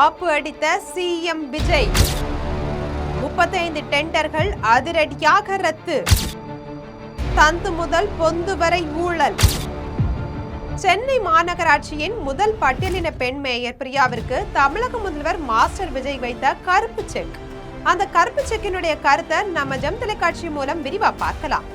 ஆப்பு அடித்த சிஎம் விஜய். 35 டெண்டர்கள் அதிரடியாக ரத்து. தந்து முதல் பொந்து வரை ஊழல். சென்னை மாநகராட்சியின் முதல் பட்டியலின பெண் மேயர் பிரியாவிற்கு தமிழக முதல்வர் மாஸ்டர் விஜய் வைத்த கருப்பு செக். அந்த கருப்பு செக்கினுடைய கருத்தை நம்ம ஜெம் தொலைக்காட்சி மூலம் விரிவா பார்க்கலாம்.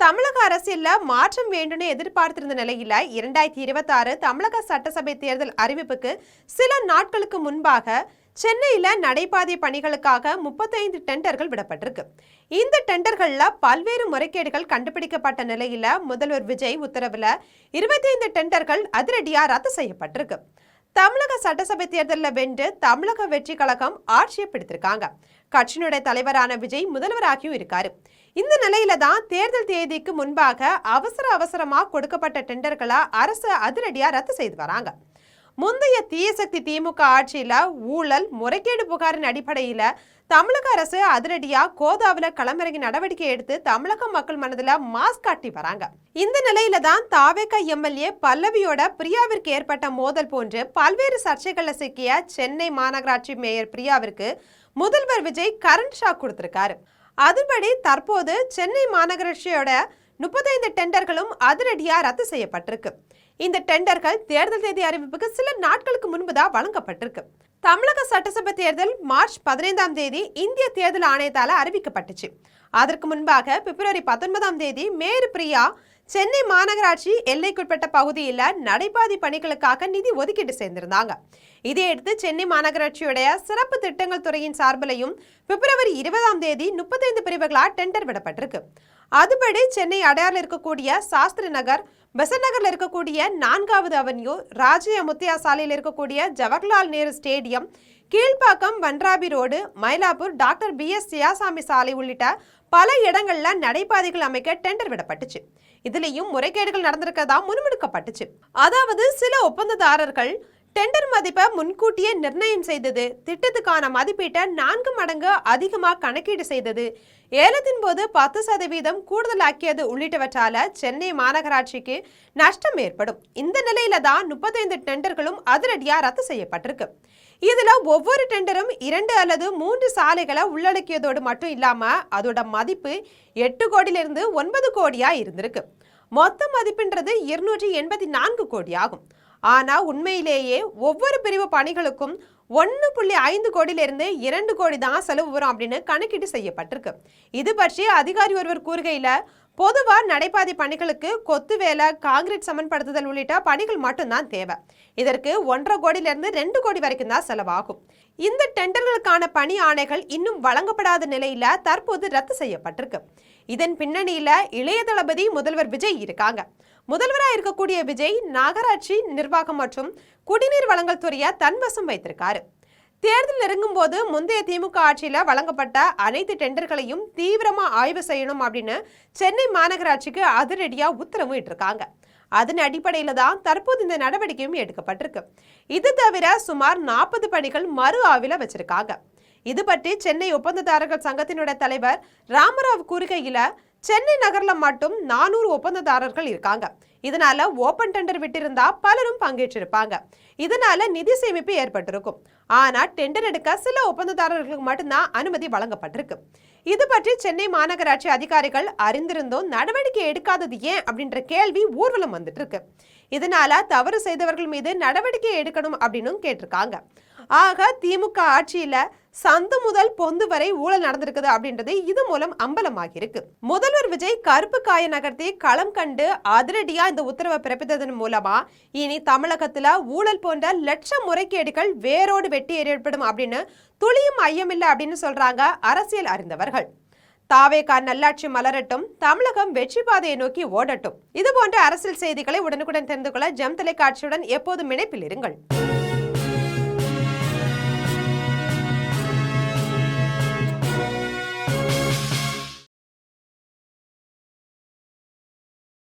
தமிழக அரசியல்ல மாற்றம் வேண்டும்னு எதிர்பார்த்திருந்த நிலையில 2026 தமிழக சட்டசபை தேர்தல் அறிவிப்புக்கு சில நாட்களுக்கு முன்பாக சென்னையில நடைபாதை பணிகளுக்காக 35 டெண்டர்கள் விடப்பட்டிருக்கு. இந்த டெண்டர்கள்ல பல்வேறு முறைகேடுகள் கண்டுபிடிக்கப்பட்ட நிலையில முதல்வர் விஜய் உத்தரவுல 25 டெண்டர்கள் அதிரடியா ரத்து செய்யப்பட்டிருக்கு. தமிழக சட்டசபை தேர்தலில் வென்று தமிழக வெற்றி கழகம் ஆட்சியை பிடித்திருக்காங்க. கட்சியினுடைய தலைவரான விஜய் முதல்வராகியும் இருக்காரு. இந்த நிலையில தான் தேர்தல் தேதிக்கு முன்பாக அவசரமா கொடுக்கப்பட்ட டெண்டர்களை அரசு அதிரடியா ரத்து செய்து வராங்க. முந்தைய தீயசக்தி திமுக ஆட்சியில ஊழல் முறைகேடு புகாரின் அடிப்படையில தமிழக அரசு அதிரடியா கோதாவில களமிறங்கி நடவடிக்கை எடுத்து தமிழக மக்கள் மனதில் மாஸ் காட்டி வராங்க. இந்த நிலையில தான் தாவேக எம்எல்ஏ பல்லவியோட பிரியாவிற்கு ஏற்பட்ட மோதல் போன்று பல்வேறு சர்ச்சைகள்ல சிக்கிய சென்னை மாநகராட்சி மேயர் பிரியாவிற்கு முதல்வர் விஜய் கரண்ட் ஷாக் கொடுத்திருக்காரு. அதுபடி தற்போது சென்னை மாநகராட்சியோட 35 டெண்டர்களும் அதிரடியா ரத்து செய்யப்பட்டிருக்கு. இந்த டெண்டர்கள் தேர்தல் தேதி அறிவிப்புக்கு சில நாட்களுக்கு முன்புதான் வழங்கப்பட்டிருக்கு. தமிழக சட்டசபை தேர்தல் மார்ச் 15ஆம் தேதி இந்திய தேர்தல் ஆணையத்தால அறிவிக்கப்பட்டுச்சு. அதற்கு முன்பாக பிப்ரவரி 19ஆம் தேதி மேயர் பிரியா சென்னை மாநகராட்சி எல்லைக்குட்பட்ட பகுதியில் நடைபாதை பணிகளுக்காக நிதி ஒதுக்கீடு செய்திருந்தாங்க. இதையடுத்து சென்னை மாநகராட்சியுடைய சிறப்பு திட்டங்கள் துறையின் சார்பிலையும் பிப்ரவரி 20ஆம் தேதி 35 பிரிவுகளா டெண்டர் விடப்பட்டிருக்கு. அதுபடி சென்னை அடையாறில் இருக்கக்கூடிய சாஸ்திரி நகர், பெசன்ட் நகர்ல இருக்கக்கூடிய 4வது அவென்யூ, ராஜ்ய முத்தியா சாலையில் இருக்கக்கூடிய ஜவஹர்லால் நேரு ஸ்டேடியம், கீழ்ப்பாக்கம், வன்ராபி ரோடு, மயிலாப்பூர், டாக்டர் BS சியாசாமி சாலை உள்ளிட்ட பல இடங்கள்ல நடைபாதைகள் அமைக்க டெண்டர் விடப்பட்டுச்சு. இதுலயும் முறைகேடுகள் நடந்திருக்கதா முன்முடுக்கப்பட்டுச்சு. அதாவது சில ஒப்பந்ததாரர்கள் டெண்டர் மதிப்பை முன்கூட்டியே நிர்ணயம் செய்தது, திட்டத்துக்கான மதிப்பீட்டை 4 மடங்கு அதிகமாக கணக்கீடு செய்தது, ஏலத்தின் போது 10% கூடுதலாக்கியது உள்ளிட்டவற்றால சென்னை மாநகராட்சிக்கு நஷ்டம் ஏற்படும். இந்த நிலையில தான் 35 டெண்டர்களும் அதிரடியா ரத்து செய்யப்பட்டிருக்கு. இதுல ஒவ்வொரு டெண்டரும் 2 அல்லது 3 சாலைகளை உள்ளடக்கியதோடு மட்டும் இல்லாம அதோட மதிப்பு 8 கோடியிலிருந்து 9 கோடியா இருந்திருக்கு. மொத்த மதிப்புன்றது 284 கோடி ஆகும். ஆனா உண்மையிலேயே ஒவ்வொரு பிரிவு பணிகளுக்கும் 1.5 கோடியிலிருந்து 2 கோடி தான் செலவு வரும் அப்படின்னு கணக்கீடு செய்யப்பட்டிருக்கு. இது பற்றி அதிகாரி ஒருவர் கூறுகையில, பொதுவா நடைபாதை பணிகளுக்கு கொத்து வேலை, காங்கிரீட் சமன்படுத்துதல் உள்ளிட்ட பணிகள் மட்டும்தான் தேவை. இதற்கு 1.5 கோடியிலிருந்து 2 கோடி வரைக்கும் தான் செலவாகும். இந்த டெண்டர்களுக்கான பணி ஆணைகள் இன்னும் வழங்கப்படாத நிலையில தற்போது ரத்து செய்யப்பட்டிருக்கு. இதன் பின்னணியில இளைய தளபதி முதல்வர் விஜய் இருக்காங்க. முதல்வராக இருக்கக்கூடிய விஜய் நகராட்சி நிர்வாகம் மற்றும் குடிநீர் வழங்கல் துறையை தன்வசம் வைத்திருக்காரு. தேர்தல் நெருங்கும் போது முந்தைய திமுக ஆட்சியில வழங்கப்பட்ட அனைத்து டெண்டர்களையும் தீவிரமா ஆய்வு செய்யணும் அப்படின்னு சென்னை மாநகராட்சிக்கு அதிரடியா உத்தரவு இட்டிருக்காங்க. அதன் அடிப்படையில தான் தற்போது இந்த நடவடிக்கையும் எடுக்கப்பட்டிருக்கு. இது தவிர சுமார் 40 பணிகள் மறு ஆய்வுல வச்சிருக்காங்க. இது பற்றி சென்னை ஒப்பந்ததாரர்கள் சங்கத்தினுடைய தலைவர் ராமராவ் கூறுகையில, சென்னை நகர்ல மட்டும் 400 ஒப்பந்ததாரர்கள் இருக்காங்க. இதனால ஓபன் டெண்டர் விட்டிருந்தா பலரும் பங்கேற்றிருப்பாங்க. இதனால நிதி சேமிப்பு ஏற்பட்டிருக்கும். ஆனா டெண்டர் எடுக்க சில ஒப்பந்ததாரர்களுக்கு மட்டும்தான் அனுமதி வழங்கப்பட்டிருக்கு. இது பற்றி சென்னை மாநகராட்சி அதிகாரிகள் அறிந்திருந்தும் நடவடிக்கை எடுக்காதது ஏன் அப்படின்ற கேள்வி ஊர்வலம் வந்துட்டு இருக்கு. இதனால தவறு செய்தவர்கள் மீது நடவடிக்கை எடுக்கணும் அப்படின்னு கேட்டிருக்காங்க. ஆக திமுக ஆட்சியில சந்து முதல் பொந்து வரை ஊழல் நடந்திருக்குது அப்படின்றது இது மூலம் அம்பலமாகி இருக்கு. முதல்வர் விஜய் கருப்பு காய நகர்த்தி களம் கண்டு அதிரடியா இந்த உத்தரவை பிறப்பித்ததன் மூலமா இனி தமிழகத்துல ஊழல் போன்ற லட்ச முறைகேடுகள் வேரோடு வெட்டி எறியப்படும் அப்படின்னு துளியும் ஐயமில்லை அப்படின்னு சொல்றாங்க அரசியல் அறிந்தவர்கள். தாவேகா நல்லாட்சி மலரட்டும், தமிழகம் வெற்றி பாதையை நோக்கி ஓடட்டும். இது போன்ற அரசியல் செய்திகளை உடனுக்குடன் தெரிந்து கொள்ள ஜெம் தொலைக்காட்சியுடன் எப்போதும் இணைப்பில் இருங்கள்.